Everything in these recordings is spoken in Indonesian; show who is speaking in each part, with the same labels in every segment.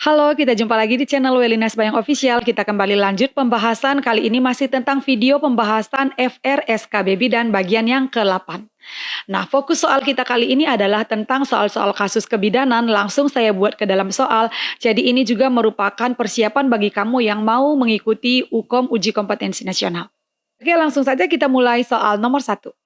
Speaker 1: Halo, kita jumpa lagi di channel Welina Sembayang Official. Kita kembali lanjut pembahasan. Kali ini masih tentang video pembahasan FRSK Bidan bagian yang ke-8. Nah, fokus soal kita kali ini adalah tentang soal-soal kasus kebidanan. Langsung saya buat ke dalam soal. Jadi ini juga merupakan persiapan bagi kamu yang mau mengikuti UKOM Uji Kompetensi Nasional. Oke, langsung saja kita mulai soal nomor 1.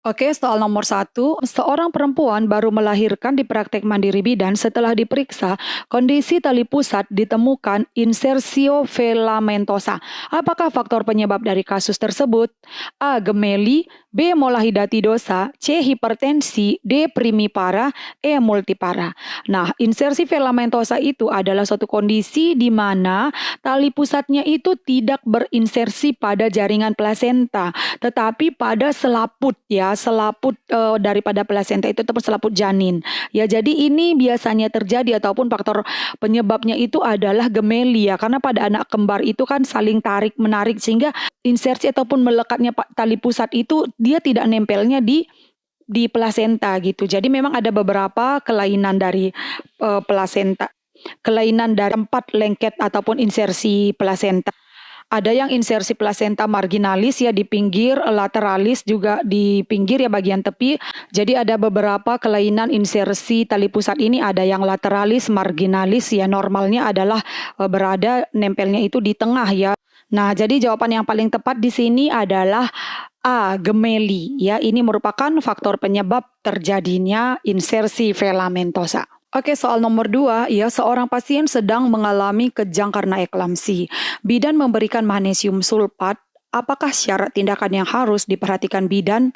Speaker 1: Oke, soal nomor 1. Seorang perempuan baru melahirkan di praktek mandiri bidan setelah diperiksa kondisi tali pusat ditemukan insersio filamentosa. Apakah faktor penyebab dari kasus tersebut? A. Gemeli, B. Molahidatidosa, C. Hipertensi, D. Primipara, E. Multipara. Nah, insersi filamentosa itu adalah suatu kondisi di mana tali pusatnya itu tidak berinsersi pada jaringan plasenta, tetapi pada selaput daripada plasenta itu ataupun selaput janin. Ya, jadi ini biasanya terjadi ataupun faktor penyebabnya itu adalah gemeli ya, karena pada anak kembar itu kan saling tarik menarik sehingga insersi ataupun melekatnya tali pusat itu dia tidak nempelnya di plasenta gitu. Jadi memang ada beberapa kelainan dari plasenta. Kelainan dari tempat lengket ataupun insersi plasenta. Ada yang insersi plasenta marginalis ya di pinggir, lateralis juga di pinggir ya bagian tepi. Jadi ada beberapa kelainan insersi tali pusat ini, ada yang lateralis, marginalis ya, normalnya adalah berada nempelnya itu di tengah ya. Nah, jadi jawaban yang paling tepat di sini adalah A. Gemeli ya. Ini merupakan faktor penyebab terjadinya insersi filamentosa. Oke, soal nomor 2, ya, seorang pasien sedang mengalami kejang karena eklamsi. Bidan memberikan magnesium sulfat. Apakah syarat tindakan yang harus diperhatikan bidan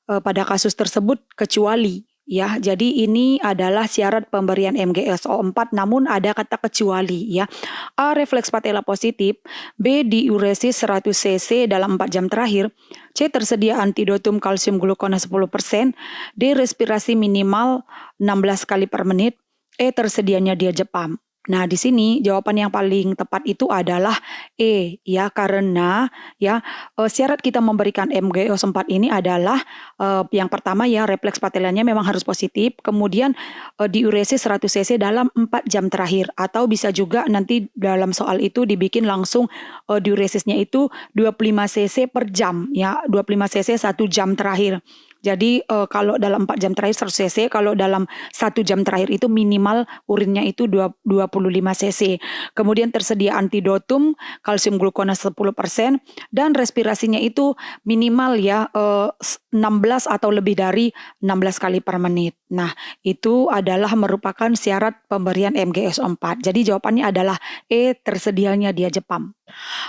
Speaker 1: pada kasus tersebut kecuali? Ya, jadi ini adalah syarat pemberian MgSO4 namun ada kata kecuali ya. A. Refleks patella positif, B. diuresis 100 cc dalam 4 jam terakhir, C. tersedia antidotum kalsium glukona 10%, D. respirasi minimal 16 kali per menit, E. tersedianya diazepam. Nah, di sini jawaban yang paling tepat itu adalah E ya, karena ya syarat kita memberikan MgO4 ini adalah yang pertama ya, refleks patellanya memang harus positif, kemudian diuresis 100 cc dalam 4 jam terakhir, atau bisa juga nanti dalam soal itu dibikin langsung diuresisnya itu 25 cc per jam ya, 25 cc 1 jam terakhir. Jadi kalau dalam 4 jam terakhir 100 cc, kalau dalam 1 jam terakhir itu minimal urinnya itu 25 cc. Kemudian tersedia antidotum kalsium glukona 10% dan respirasinya itu minimal ya 16 atau lebih dari 16 kali per menit. Nah, itu adalah merupakan syarat pemberian MgSO4. Jadi jawabannya adalah E, tersedianya diazepam.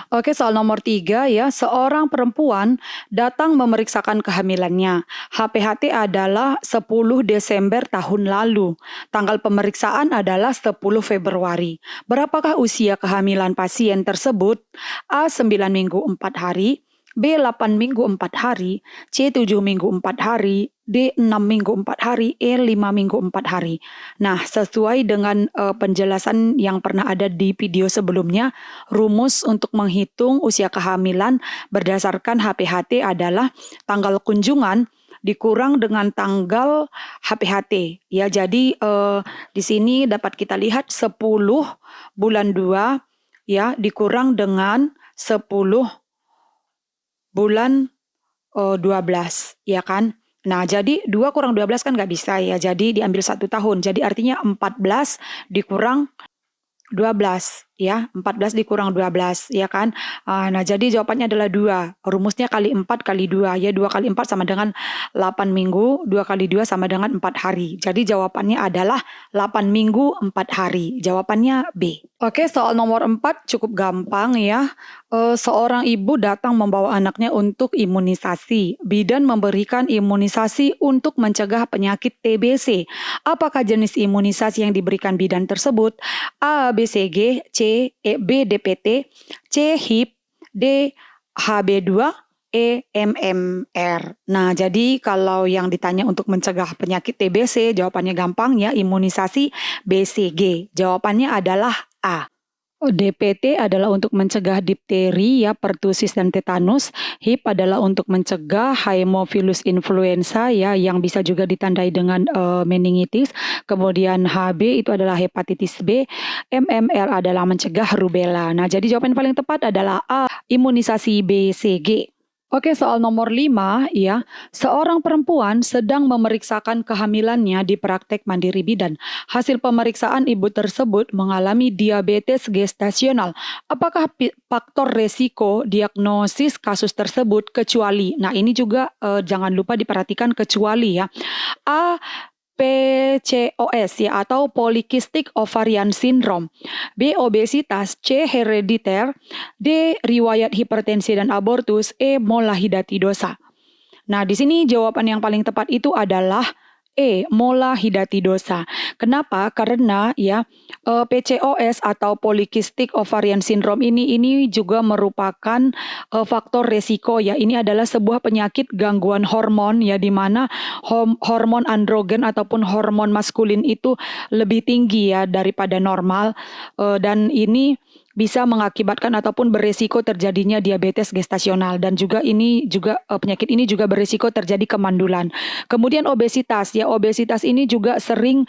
Speaker 1: Oke, soal nomor 3 ya. Seorang perempuan datang memeriksakan kehamilannya. HPHT adalah 10 Desember tahun lalu. Tanggal pemeriksaan adalah 10 Februari. Berapakah usia kehamilan pasien tersebut? A. 9 minggu 4 hari, B. 8 minggu 4 hari, C. 7 minggu 4 hari, D. 6 minggu 4 hari, E. 5 minggu 4 hari. Nah, sesuai dengan penjelasan yang pernah ada di video sebelumnya, rumus untuk menghitung usia kehamilan berdasarkan HPHT adalah tanggal kunjungan dikurang dengan tanggal HPHT. Ya, jadi di sini dapat kita lihat 10 bulan 2 ya dikurang dengan 10 bulan 12 ya kan. Nah, jadi 2 kurang 12 kan nggak bisa ya, jadi diambil 1 tahun. Jadi artinya 14 dikurang 12 ya, 14 dikurang 12 ya kan. Nah, jadi jawabannya adalah 2. Rumusnya kali 4 kali 2 ya, 2 kali 4 sama dengan 8 minggu, 2 kali 2 sama dengan 4 hari. Jadi jawabannya adalah 8 minggu 4 hari. Jawabannya B. Oke, soal nomor 4 cukup gampang ya. Seorang ibu datang membawa anaknya untuk imunisasi. Bidan memberikan imunisasi untuk mencegah penyakit TBC. Apakah jenis imunisasi yang diberikan bidan tersebut? A. BCG, C. B. DPT, C. HIP, D. HB2, E. MMR. Nah, jadi kalau yang ditanya untuk mencegah penyakit TBC, jawabannya gampang ya, imunisasi BCG. Jawabannya adalah A. DPT adalah untuk mencegah difteri ya, pertusis dan tetanus. HIV adalah untuk mencegah Haemophilus influenza ya, yang bisa juga ditandai dengan meningitis. Kemudian HB itu adalah hepatitis B. MMR adalah mencegah rubella. Nah, jadi jawaban paling tepat adalah A, imunisasi BCG. Oke, soal nomor 5 ya. Seorang perempuan sedang memeriksakan kehamilannya di praktek mandiri bidan. Hasil pemeriksaan ibu tersebut mengalami diabetes gestasional. Apakah faktor resiko diagnosis kasus tersebut kecuali? Nah, ini juga jangan lupa diperhatikan kecuali ya. A, PCOS ya, atau Polycystic Ovarian Syndrome. B, obesitas. C, herediter. D, riwayat hipertensi dan abortus. E, molahidatidosa. Nah, di sini jawaban yang paling tepat itu adalah E, molahidatidosa. Kenapa? Karena ya PCOS atau Polycystic Ovarian Syndrome ini juga merupakan faktor resiko ya. Ini adalah sebuah penyakit gangguan hormon ya, di mana hormon androgen ataupun hormon maskulin itu lebih tinggi ya daripada normal, dan ini bisa mengakibatkan ataupun beresiko terjadinya diabetes gestasional, dan juga penyakit ini juga beresiko terjadi kemandulan. Kemudian obesitas ya, obesitas ini juga sering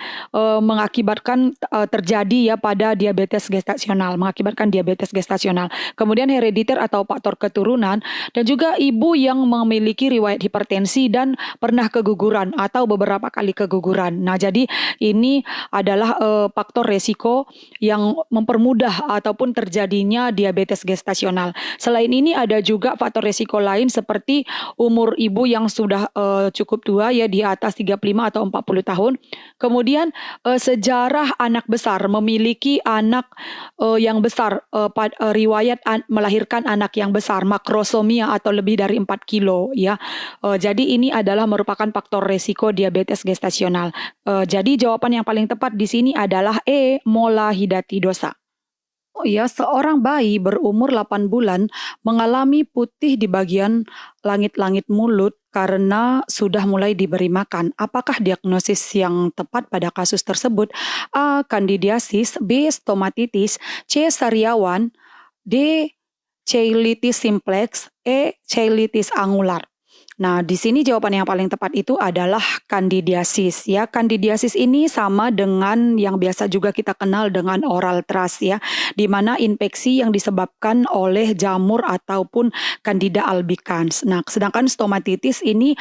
Speaker 1: mengakibatkan terjadi ya pada mengakibatkan diabetes gestasional. Kemudian herediter atau faktor keturunan, dan juga ibu yang memiliki riwayat hipertensi dan pernah keguguran atau beberapa kali keguguran. Nah, jadi ini adalah faktor resiko yang mempermudah ataupun terjadinya diabetes gestasional. Selain ini ada juga faktor resiko lain seperti umur ibu yang sudah cukup tua ya, di atas 35 atau 40 tahun. Kemudian sejarah anak besar, memiliki anak yang besar, riwayat melahirkan anak yang besar, makrosomia atau lebih dari 4 kilo ya. Jadi ini adalah merupakan faktor resiko diabetes gestasional. Jadi jawaban yang paling tepat di sini adalah E, molahidatidosa. Oh iya, seorang bayi berumur 8 bulan mengalami putih di bagian langit-langit mulut karena sudah mulai diberi makan. Apakah diagnosis yang tepat pada kasus tersebut? A, kandidiasis. B, stomatitis. C, sariawan. D, cheilitis simplex. E, cheilitis angular. Nah, di sini jawaban yang paling tepat itu adalah kandidiasis ya. Kandidiasis ini sama dengan yang biasa juga kita kenal dengan oral thrush ya, di mana infeksi yang disebabkan oleh jamur ataupun Candida albicans. Nah, sedangkan stomatitis ini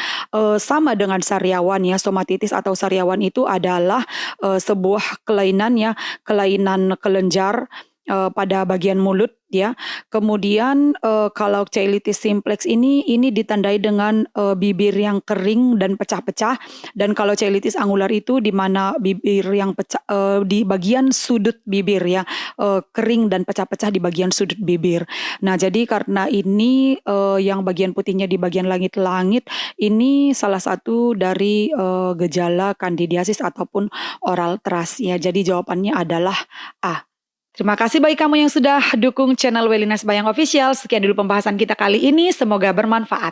Speaker 1: sama dengan sariawan ya. Stomatitis atau sariawan itu adalah sebuah kelainan ya, kelainan kelenjar pada bagian mulut ya. Kemudian kalau cheilitis simplex ini ditandai dengan bibir yang kering dan pecah-pecah, dan kalau cheilitis angular itu di mana bibir yang pecah di bagian sudut bibir ya, kering dan pecah-pecah di bagian sudut bibir. Nah, jadi karena ini yang bagian putihnya di bagian langit-langit ini salah satu dari gejala kandidiasis ataupun oral thrush ya. Jadi jawabannya adalah A. Terima kasih bagi kamu yang sudah dukung channel Welina Sembayang Official. Sekian dulu pembahasan kita kali ini. Semoga bermanfaat.